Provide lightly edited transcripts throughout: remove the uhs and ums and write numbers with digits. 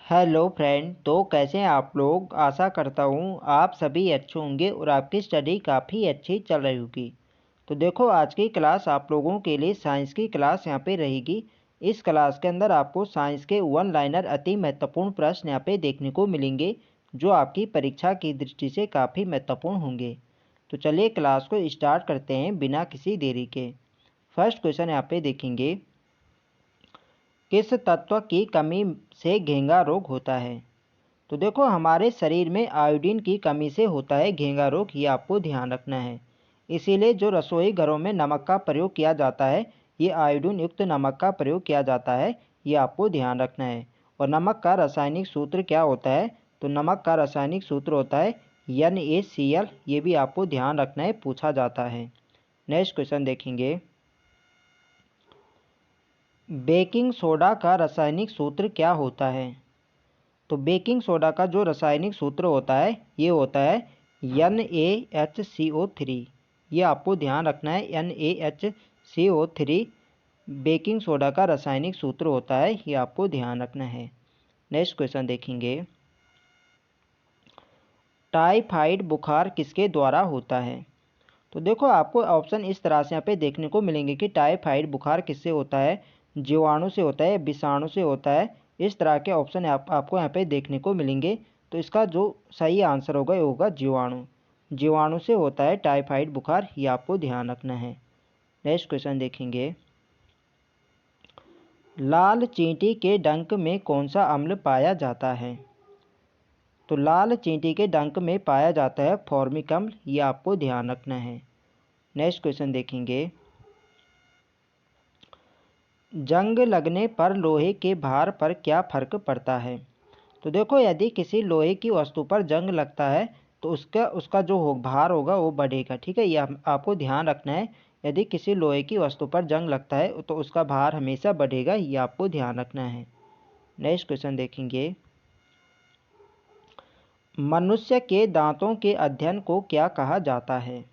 Hello friend. तो कैसे हैं आप लोग। आशा करता हूँ आप सभी अच्छे होंगे और आपकी स्टडी काफ़ी अच्छी चल रही होगी। तो देखो, आज की क्लास आप लोगों के लिए साइंस की क्लास यहाँ पे रहेगी। इस क्लास के अंदर आपको साइंस के वन लाइनर अति महत्वपूर्ण प्रश्न यहाँ पे देखने को मिलेंगे, जो आपकी परीक्षा की दृष्टि से काफ़ी महत्वपूर्ण होंगे। तो चलिए क्लास को स्टार्ट करते हैं बिना किसी देरी के। फर्स्ट क्वेश्चन यहाँ पे देखेंगे, किस तत्व की कमी से घेंगा रोग होता है। तो देखो, हमारे शरीर में आयोडीन की कमी से होता है घेंगा रोग, ये आपको ध्यान रखना है। इसीलिए जो रसोई घरों में नमक का प्रयोग किया जाता है, ये आयोडीन युक्त नमक का प्रयोग किया जाता है, ये आपको ध्यान रखना है। और नमक का रासायनिक सूत्र क्या होता है। तो नमक का रासायनिक सूत्र होता है NaCl, ये भी आपको ध्यान रखना है, पूछा जाता है। नेक्स्ट क्वेश्चन देखेंगे, बेकिंग सोडा का रासायनिक सूत्र क्या होता है। तो बेकिंग सोडा का जो रासायनिक सूत्र होता है, ये होता है NaHCO3, ये आपको ध्यान रखना है। NaHCO3 बेकिंग सोडा का रासायनिक सूत्र होता है, ये आपको ध्यान रखना है। नेक्स्ट क्वेश्चन देखेंगे, टाइफाइड बुखार किसके द्वारा होता है। तो देखो, आपको ऑप्शन इस तरह से यहाँ पे देखने को मिलेंगे कि टाइफाइड बुखार किससे होता है, जीवाणु से होता है, विषाणु से होता है। इस तरह के ऑप्शन आपको यहाँ पे देखने को मिलेंगे। तो इसका जो सही आंसर होगा ये होगा जीवाणु। जीवाणु से होता है टाइफाइड बुखार, ये आपको ध्यान रखना है। नेक्स्ट क्वेश्चन देखेंगे, लाल चींटी के डंक में कौन सा अम्ल पाया जाता है। तो लाल चींटी के डंक में पाया जाता है फॉर्मिक अम्ल, ये आपको ध्यान रखना है। नेक्स्ट क्वेश्चन देखेंगे, जंग लगने पर लोहे के भार पर क्या फर्क पड़ता है। तो देखो, यदि किसी लोहे की वस्तु पर जंग लगता है तो उसका जो भार होगा वो बढ़ेगा। ठीक है, ये आपको ध्यान रखना है। यदि किसी लोहे की वस्तु पर जंग लगता है तो उसका भार हमेशा बढ़ेगा, ये आपको ध्यान रखना है। नेक्स्ट क्वेश्चन देखेंगे, मनुष्य के दांतों के अध्ययन को क्या कहा जाता है।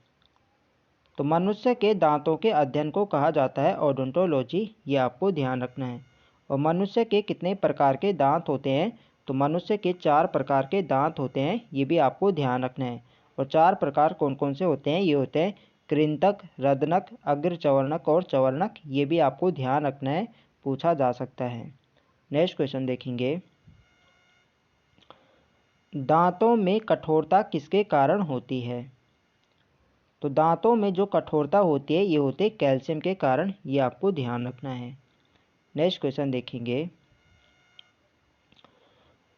तो मनुष्य के दांतों के अध्ययन को कहा जाता है ओडोंटोलॉजी, ये आपको ध्यान रखना है। और मनुष्य के कितने प्रकार के दांत होते हैं। तो मनुष्य के 4 प्रकार के दांत होते हैं, ये भी आपको ध्यान रखना है। और 4 प्रकार कौन कौन से होते हैं, ये होते हैं कृंतक, रदनक, अग्रचवर्णक और चवर्णक, ये भी आपको ध्यान रखना है, पूछा जा सकता है। नेक्स्ट क्वेश्चन देखेंगे, दांतों में कठोरता किसके कारण होती है। तो दांतों में जो कठोरता होती है ये होते हैं कैल्शियम के कारण, ये आपको ध्यान रखना है। नेक्स्ट क्वेश्चन देखेंगे,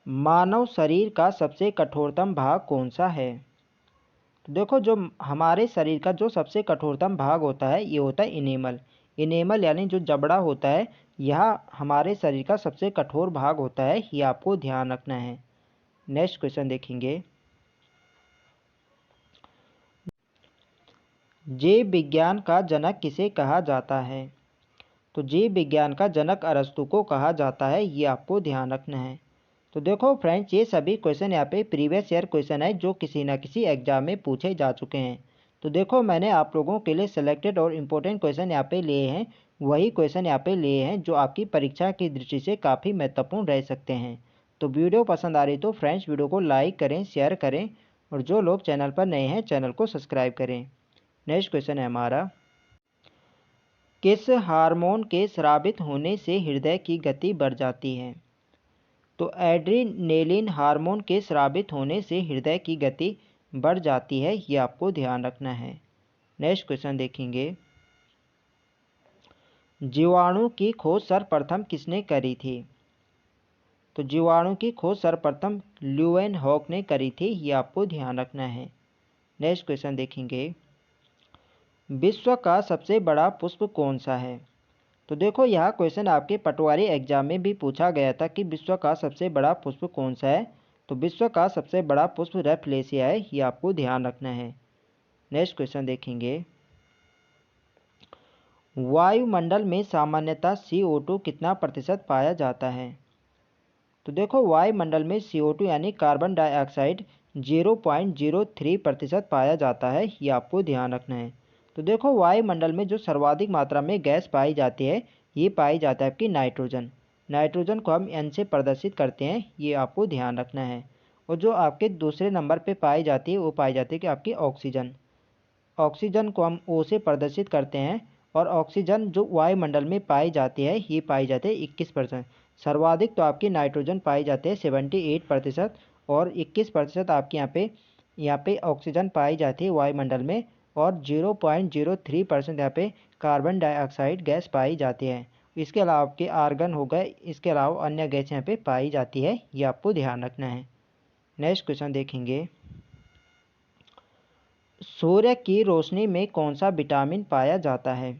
मानव शरीर का सबसे कठोरतम भाग कौन सा है। तो देखो, जो हमारे शरीर का जो सबसे कठोरतम भाग होता है ये होता है इनेमल। इनेमल यानी जो जबड़ा होता है, यह हमारे शरीर का सबसे कठोर भाग होता है, ये आपको ध्यान रखना है। नेक्स्ट क्वेश्चन देखेंगे, जीव विज्ञान का जनक किसे कहा जाता है। तो जीव विज्ञान का जनक अरस्तु को कहा जाता है, ये आपको ध्यान रखना है। तो देखो फ्रेंड्स, ये सभी क्वेश्चन यहाँ पे प्रीवियस ईयर क्वेश्चन है जो किसी न किसी एग्जाम में पूछे जा चुके हैं। तो देखो, मैंने आप लोगों के लिए सिलेक्टेड और इम्पोर्टेंट क्वेश्चन यहाँ पे लिए हैं, वही क्वेश्चन यहाँ पे लिए हैं जो आपकी परीक्षा की दृष्टि से काफ़ी महत्वपूर्ण रह सकते हैं। तो वीडियो पसंद आ रही तो फ्रेंड्स वीडियो को लाइक करें, शेयर करें, और जो लोग चैनल पर नए हैं चैनल को सब्सक्राइब करें। नेक्स्ट क्वेश्चन है हमारा, किस हार्मोन के स्रावित होने से हृदय की गति बढ़ जाती है। तो एड्रीनेलिन हार्मोन के स्रावित होने से हृदय की गति बढ़ जाती है, ये आपको ध्यान रखना है। नेक्स्ट क्वेश्चन देखेंगे, जीवाणु की खोज सर्वप्रथम किसने करी थी। तो जीवाणु की खोज सर्वप्रथम ल्यूवेनहॉक ने करी थी, ये आपको ध्यान रखना है। नेक्स्ट क्वेश्चन देखेंगे, विश्व का सबसे बड़ा पुष्प कौन सा है। तो देखो, यह क्वेश्चन आपके पटवारी एग्जाम में भी पूछा गया था कि विश्व का सबसे बड़ा पुष्प कौन सा है। तो विश्व का सबसे बड़ा पुष्प रैफलेशिया है, ये आपको ध्यान रखना है। नेक्स्ट क्वेश्चन देखेंगे, वायुमंडल में सामान्यतः CO2 कितना प्रतिशत पाया जाता है। तो देखो, वायुमंडल में CO2 यानी कार्बन डाइऑक्साइड 0.03% पाया जाता है, ये आपको ध्यान रखना है। तो देखो, वायुमंडल में जो सर्वाधिक मात्रा में गैस पाई जाती है, ये पाई जाता है आपकी नाइट्रोजन। नाइट्रोजन को हम N से प्रदर्शित करते हैं, ये आपको ध्यान रखना है। और जो आपके दूसरे नंबर पे पाई जाती है वो पाई जाती है कि आपकी ऑक्सीजन। ऑक्सीजन को हम O से प्रदर्शित करते हैं और ऑक्सीजन जो वायुमंडल में पाई जाती है ये पाई जाती है 21%। सर्वाधिक तो आपकी नाइट्रोजन पाई जाती है 78% और 21% आपके यहाँ पे ऑक्सीजन पाई जाती है वायुमंडल में और 0.03% यहाँ पे कार्बन डाइऑक्साइड गैस पाई जाती है। इसके अलावा आपके आर्गन हो गए, इसके अलावा अन्य गैस यहाँ पे पाई जाती है, ये आपको ध्यान रखना है। नेक्स्ट क्वेश्चन देखेंगे, सूर्य की रोशनी में कौन सा विटामिन पाया जाता है?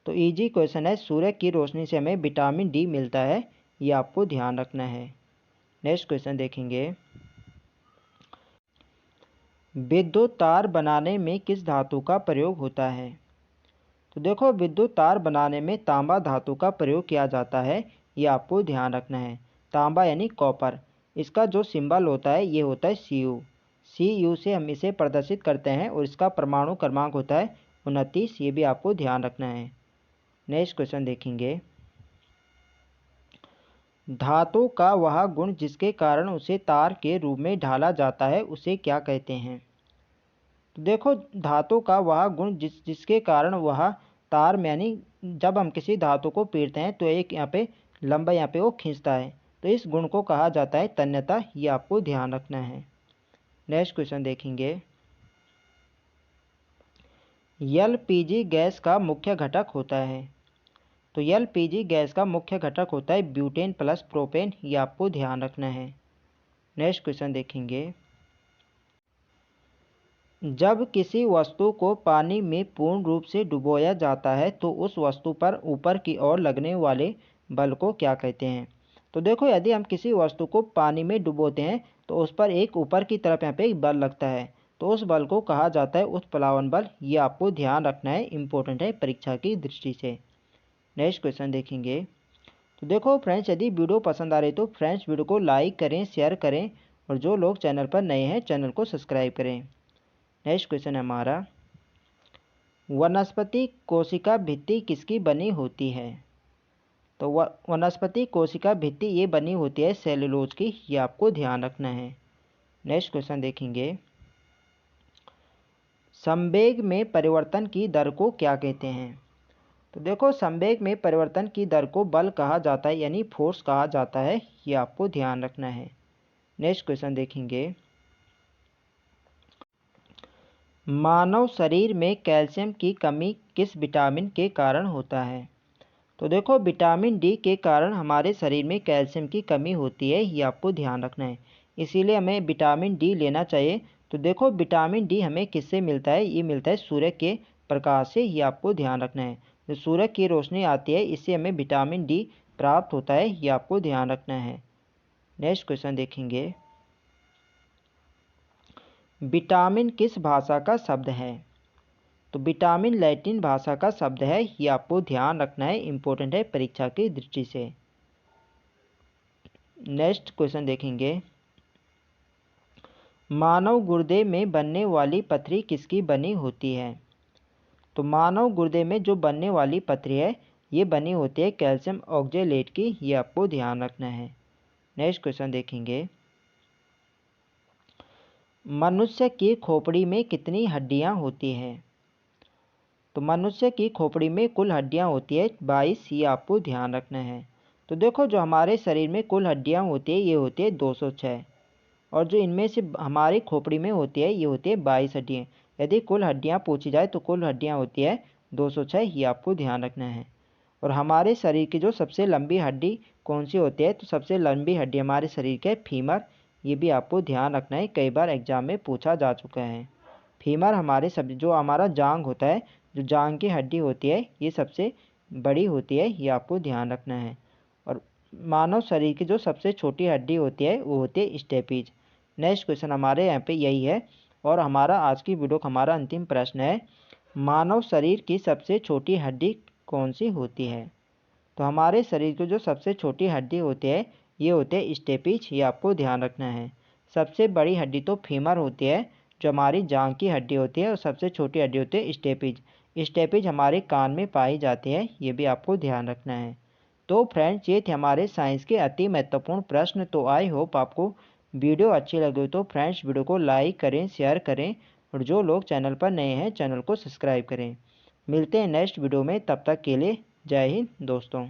तो इजी क्वेश्चन है, सूर्य की रोशनी से हमें विटामिन डी मिलता है, ये आपको ध्यान रखना है। नेक्स्ट क्वेश्चन देखेंगे, विद्युत तार बनाने में किस धातु का प्रयोग होता है? तो देखो, विद्युत तार बनाने में तांबा धातु का प्रयोग किया जाता है, ये आपको ध्यान रखना है। तांबा यानी कॉपर, इसका जो सिंबल होता है ये होता है Cu से हम इसे प्रदर्शित करते हैं और इसका परमाणु क्रमांक होता है 29, ये भी आपको ध्यान रखना है। नेक्स्ट क्वेश्चन देखेंगे, धातु का वह गुण जिसके कारण उसे तार के रूप में ढाला जाता है उसे क्या कहते हैं? तो देखो, धातु का वह गुण जिसके कारण वह तार में यानी जब हम किसी धातु को पीटते हैं तो एक यहाँ पे लंबा यहाँ पे वो खींचता है, तो इस गुण को कहा जाता है तन्यता, ये आपको ध्यान रखना है। नेक्स्ट क्वेश्चन देखेंगे, एलपीजी गैस का मुख्य घटक होता है। तो एलपीजी गैस का मुख्य घटक होता है ब्यूटेन प्लस प्रोपेन, ये आपको ध्यान रखना है। नेक्स्ट क्वेश्चन देखेंगे, जब किसी वस्तु को पानी में पूर्ण रूप से डुबोया जाता है तो उस वस्तु पर ऊपर की ओर लगने वाले बल को क्या कहते हैं? तो देखो, यदि हम किसी वस्तु को पानी में डुबोते हैं तो उस पर एक ऊपर की तरफ यहाँ पे एक बल लगता है, तो उस बल को कहा जाता है उत्प्लावन बल, ये आपको ध्यान रखना है, इम्पोर्टेंट है परीक्षा की दृष्टि से। नेक्स्ट क्वेश्चन देखेंगे, तो देखो फ्रेंड्स, यदि वीडियो पसंद आ रही तो फ्रेंड्स वीडियो को लाइक करें, शेयर करें और जो लोग चैनल पर नए हैं चैनल को सब्सक्राइब करें। नेक्स्ट क्वेश्चन है हमारा, वनस्पति कोशिका भित्ति किसकी बनी होती है? तो वनस्पति कोशिका भित्ति ये बनी होती है सेलुलोज की, ये आपको ध्यान रखना है। नेक्स्ट क्वेश्चन देखेंगे, संवेग में परिवर्तन की दर को क्या कहते हैं? तो देखो, संवेग में परिवर्तन की दर को बल कहा जाता है यानी फोर्स कहा जाता है, ये आपको ध्यान रखना है। नेक्स्ट क्वेश्चन देखेंगे, मानव शरीर में कैल्शियम की कमी किस विटामिन के कारण होता है? तो देखो, विटामिन डी के कारण हमारे शरीर में कैल्शियम की कमी होती है, ये आपको ध्यान रखना है, इसीलिए हमें विटामिन डी लेना चाहिए। तो देखो, विटामिन डी हमें किससे मिलता है? ये मिलता है सूर्य के प्रकाश से, ये आपको ध्यान रखना है। जो सूर्य की रोशनी आती है इससे हमें विटामिन डी प्राप्त होता है, ये आपको ध्यान रखना है। नेक्स्ट क्वेश्चन देखेंगे, विटामिन किस भाषा का शब्द है? तो विटामिन लैटिन भाषा का शब्द है, ये आपको ध्यान रखना है, इम्पोर्टेंट है परीक्षा की दृष्टि से। नेक्स्ट क्वेश्चन देखेंगे, मानव गुर्दे में बनने वाली पथरी किसकी बनी होती है? तो मानव गुर्दे में जो बनने वाली पथरी है ये बनी होती है कैल्शियम ऑक्जेलेट की, ये आपको ध्यान रखना है। नेक्स्ट क्वेश्चन देखेंगे, मनुष्य की खोपड़ी में कितनी हड्डियां होती हैं? तो मनुष्य की खोपड़ी में कुल हड्डियां होती है 22, ये आपको ध्यान रखना है। तो देखो, जो हमारे शरीर में कुल हड्डियां होती है ये होती है 206 और जो इनमें से हमारी खोपड़ी में होती है ये होती है 22 हड्डियाँ। यदि कुल हड्डियाँ पूछी जाए तो कुल हड्डियाँ होती है 206, ये आपको ध्यान रखना है। और हमारे शरीर की जो सबसे लंबी हड्डी कौन सी होती है? तो सबसे लंबी हड्डी हमारे शरीर के फीमर, ये भी आपको ध्यान रखना है, कई बार एग्जाम में पूछा जा चुका है। फीमर हमारे सब जो हमारा जांग होता है, जो जांग की हड्डी होती है ये सबसे बड़ी होती है, ये आपको ध्यान रखना है। और मानव शरीर की जो सबसे छोटी हड्डी होती है वो होती है स्टेपीज। नेक्स्ट क्वेश्चन हमारे यहाँ पे यही है और हमारा आज की वीडियो का हमारा अंतिम प्रश्न है, मानव शरीर की सबसे छोटी हड्डी कौन सी होती है? तो हमारे शरीर की जो सबसे छोटी हड्डी होती है ये होते हैं स्टेपीज, ये आपको ध्यान रखना है। सबसे बड़ी हड्डी तो फीमर होती है जो हमारी जांघ की हड्डी होती है और सबसे छोटी हड्डी होती है स्टेपीज। स्टेपीज हमारे कान में पाई जाती है, ये भी आपको ध्यान रखना है। तो फ्रेंड्स ये थे हमारे साइंस के अति महत्वपूर्ण प्रश्न। तो आई होप आपको वीडियो अच्छी लगी हो तो फ्रेंड्स वीडियो को लाइक करें, शेयर करें और जो लोग चैनल पर नए हैं चैनल को सब्सक्राइब करें। मिलते हैं नेक्स्ट वीडियो में, तब तक के लिए जय हिंद दोस्तों।